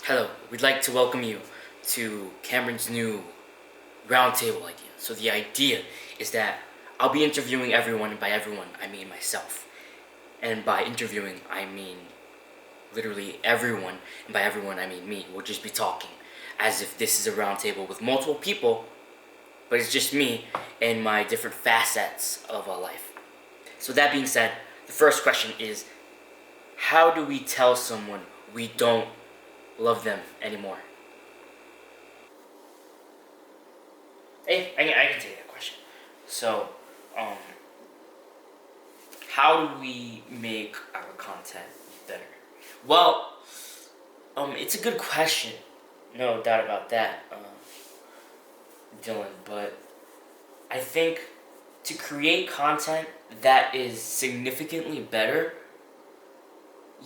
Hello, we'd like to welcome you to Cameron's new roundtable idea. So the idea is that I'll be interviewing everyone, and by everyone I mean myself. And by interviewing I mean literally everyone, and by everyone I mean me. We'll just be talking as if this is a roundtable with multiple people, but it's just me and my different facets of a life. So that being said, the first question is, how do we tell someone we don't love them anymore? Hey, I can take that question. So, um, how do we make our content better? Well, it's a good question. No doubt about that, Dylan. But I think to create content that is significantly better,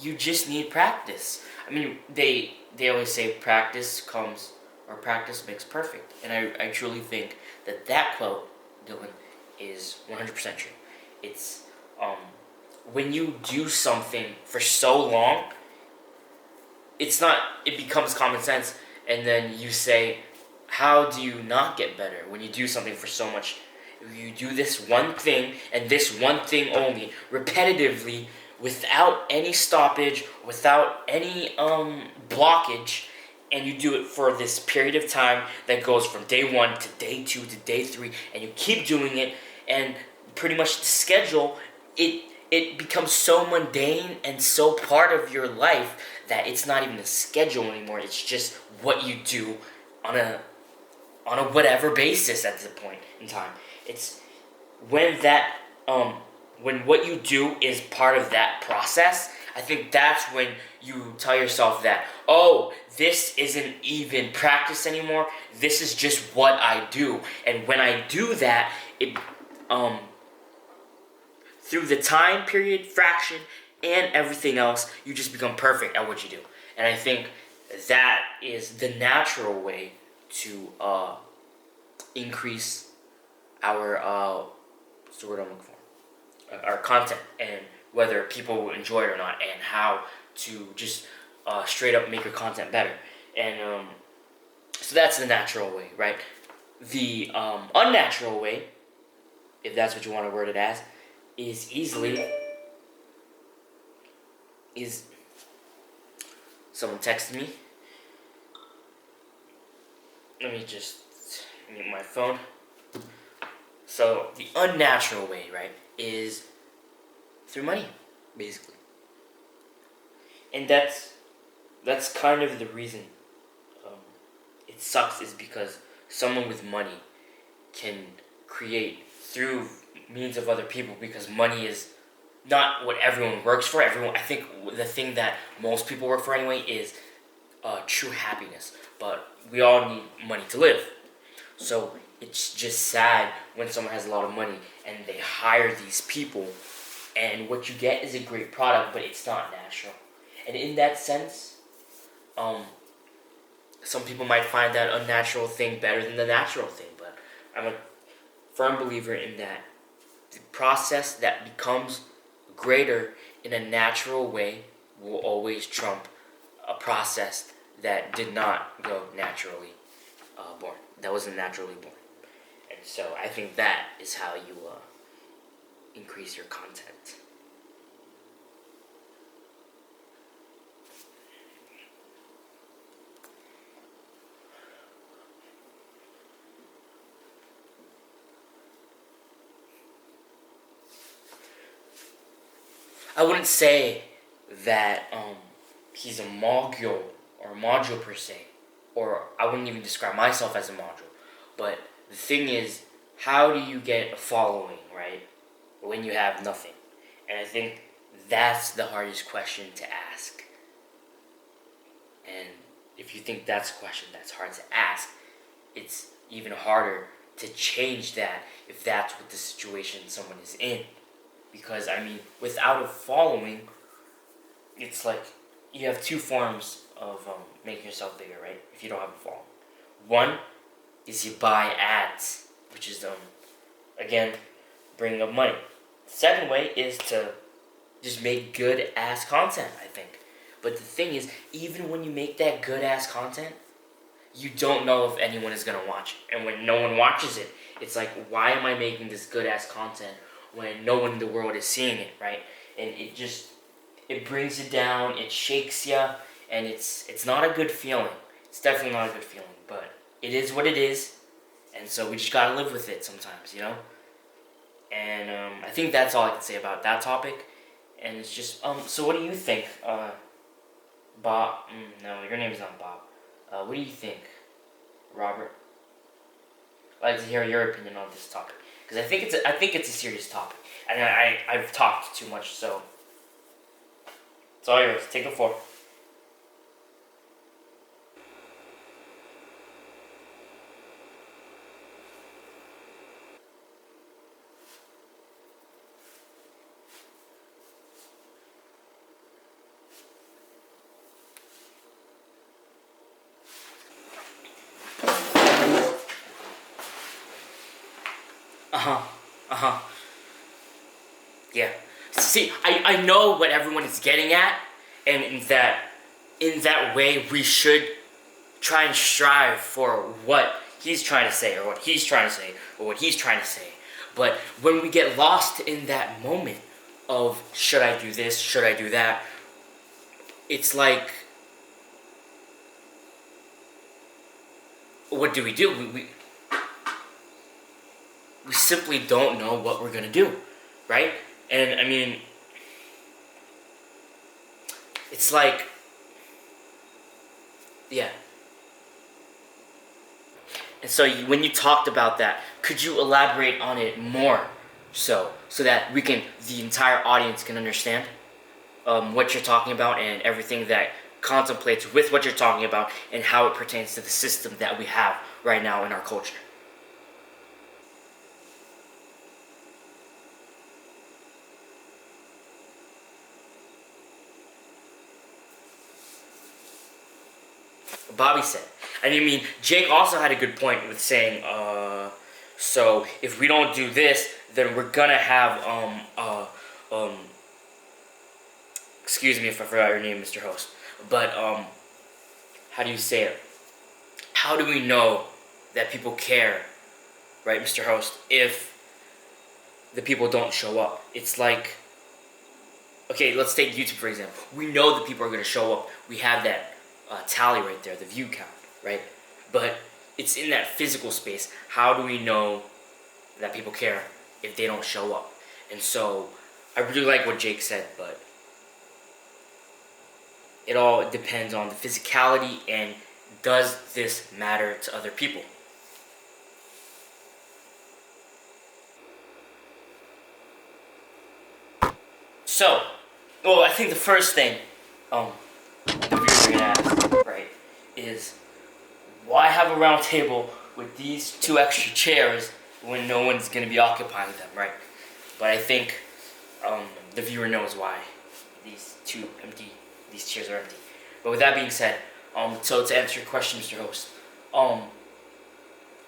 you just need practice. I mean, they always say practice makes perfect, and I truly think that quote, Dylan, is 100% true. It's um when you do something for so long, it becomes common sense, and then you say, how do you not get better when you do something for so much? You do this one thing and this one thing only repetitively, without any stoppage, without any blockage, and you do it for this period of time that goes from day 1 to day 2 to day 3, and you keep doing it, and pretty much the schedule, it becomes so mundane and so part of your life that it's not even a schedule anymore. It's just what you do on a whatever basis at the point in time. It's when that when what you do is part of that process. I think that's when you tell yourself that, oh, this isn't even practice anymore. This is just what I do, and when I do that, it through the time period, fraction, and everything else, you just become perfect at what you do. And I think that is the natural way to increase our what's the word I'm looking for? Our content, and whether people will enjoy it or not, and how to just straight up make your content better. And so that's the natural way, right? The unnatural way, if that's what you want to word it as, is someone texted me. Let me just mute my phone. So the unnatural way, right, is through money, basically. And that's kind of the reason it sucks, is because someone with money can create through means of other people, because money is not what everyone works for. I think the thing that most people work for anyway is true happiness. But we all need money to live. So it's just sad when someone has a lot of money and they hire these people, and what you get is a great product, but it's not natural. And in that sense, some people might find that unnatural thing better than the natural thing. But I'm a firm believer in that the process that becomes greater in a natural way will always trump a process that did not go naturally born. That wasn't naturally born. And so I think that is how you increase your content. I wouldn't say that he's a module or a module per se, or I wouldn't even describe myself as a module. But the thing is, how do you get a following, right, when you have nothing? And I think that's the hardest question to ask. And if you think that's a question that's hard to ask, it's even harder to change that if that's what the situation someone is in. Because, I mean, without a following, it's like you have two forms of making yourself bigger, right? If you don't have a following. One is you buy ads, which is, again, bringing up money. The second way is to just make good ass content, I think. But the thing is, even when you make that good ass content, you don't know if anyone is gonna watch it. And when no one watches it, it's like, why am I making this good ass content when no one in the world is seeing it, right? And it brings you down, it shakes you, and it's not a good feeling. It's definitely not a good feeling, but it is what it is, and so we just gotta live with it sometimes, you know? And I think that's all I can say about that topic. And it's just, so what do you think, Bob? No, your name's not Bob. What do you think, Robert? I'd like to hear your opinion on this topic, because I think it's a serious topic, and I've talked too much, so it's all yours. Take the floor. Uh-huh. Uh-huh. Yeah. See, I know what everyone is getting at, and in that way we should try and strive for what he's trying to say, or what he's trying to say, or what he's trying to say. But when we get lost in that moment of should I do this, should I do that, it's like, what do? We simply don't know what we're gonna do, right? And I mean, it's like, yeah. And so when you talked about that, could you elaborate on it more, so that the entire audience can understand what you're talking about and everything that contemplates with what you're talking about and how it pertains to the system that we have right now in our culture? Bobby said. And I mean, Jake also had a good point with saying, so if we don't do this, then we're gonna have, excuse me if I forgot your name, Mr. Host, but, how do you say it? How do we know that people care, right, Mr. Host, if the people don't show up? It's like, okay, let's take YouTube for example. We know that people are gonna show up. We have that tally right there, the view count, right? But it's in that physical space. How do we know that people care if they don't show up? And so I really like what Jake said, but it all depends on the physicality and does this matter to other people? So, well, I think the first thing the viewers are gonna ask, right, is why have a round table with these two extra chairs when no one's gonna be occupying them, right? But I think the viewer knows why these chairs are empty. But with that being said, so to answer your question, Mr. Host,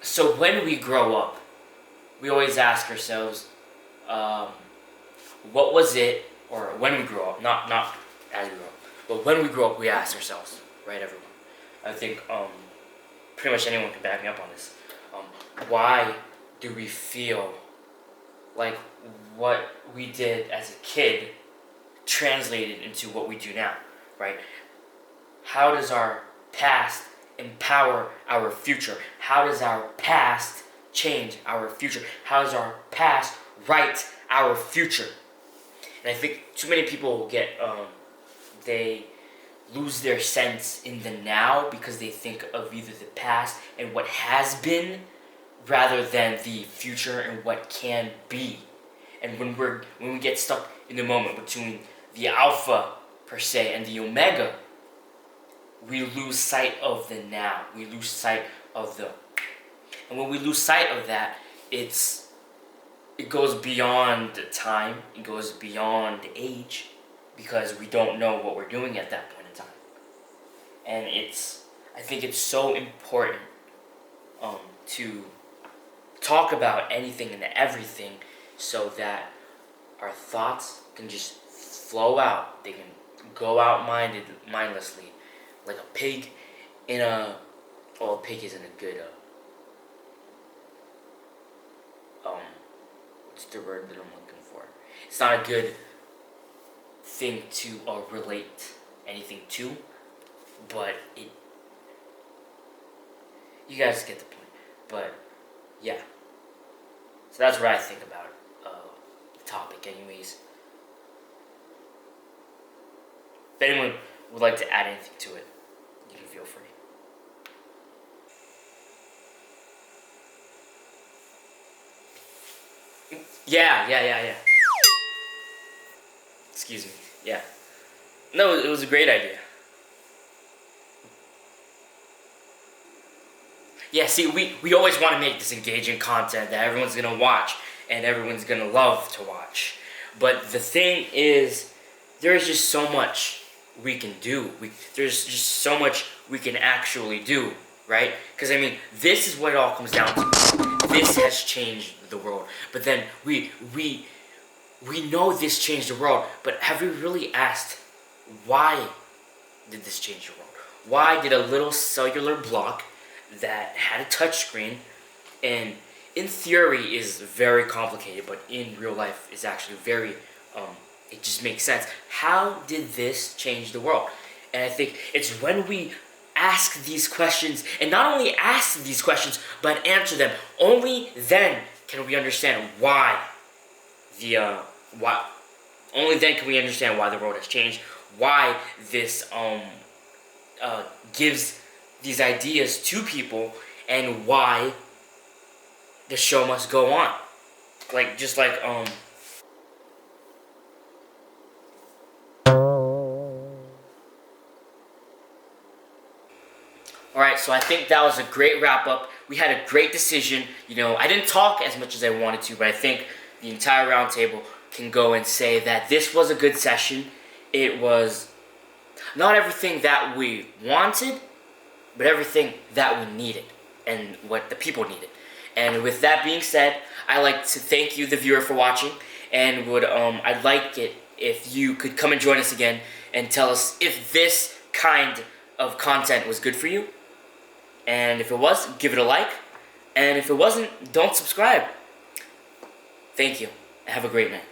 so when we grow up, we always ask ourselves, what was it, or when we grow up, not as we grow up, but when we grow up, we ask ourselves, right, everyone? I think pretty much anyone can back me up on this. Why do we feel like what we did as a kid translated into what we do now, right? How does our past empower our future? How does our past change our future? How does our past write our future? And I think too many people they lose their sense in the now because they think of either the past and what has been rather than the future and what can be. And when we get stuck in the moment between the alpha per se and the omega, we lose sight of the now. We lose sight of and when we lose sight of that, it goes beyond time, it goes beyond age, because we don't know what we're doing at that point in time. And I think it's so important to talk about anything and everything so that our thoughts can just flow out. They can go out mindlessly, like a pig in a. Well, a pig isn't a good. What's the word that I'm looking for? It's not a good thing to relate anything to, but it. You guys get the point. But yeah, so that's what I think about the topic, anyways. If anyone would like to add anything to it, you can feel free. Yeah. Excuse me. Yeah. No, it was a great idea. Yeah, see, we always want to make this engaging content that everyone's going to watch and everyone's going to love to watch. But the thing is, there's just so much we can do. There's just so much we can actually do, right? Because, I mean, this is what it all comes down to. This has changed the world. But then we know this changed the world, but have we really asked, why did this change the world? Why did a little cellular block that had a touchscreen, and in theory is very complicated, but in real life is actually very, it just makes sense. How did this change the world? And I think it's when we ask these questions, and not only ask these questions, but answer them. Only then can we understand why only then can we understand why the world has changed, why this gives these ideas to people, and why the show must go on. Alright, so I think that was a great wrap up. We had a great decision. You know, I didn't talk as much as I wanted to, but I think the entire roundtable can go and say that this was a good session. It was not everything that we wanted, but everything that we needed and what the people needed. And with that being said, I'd like to thank you, the viewer, for watching, and I'd like it if you could come and join us again and tell us if this kind of content was good for you. And if it was, give it a like. And if it wasn't, don't subscribe. Thank you. Have a great night.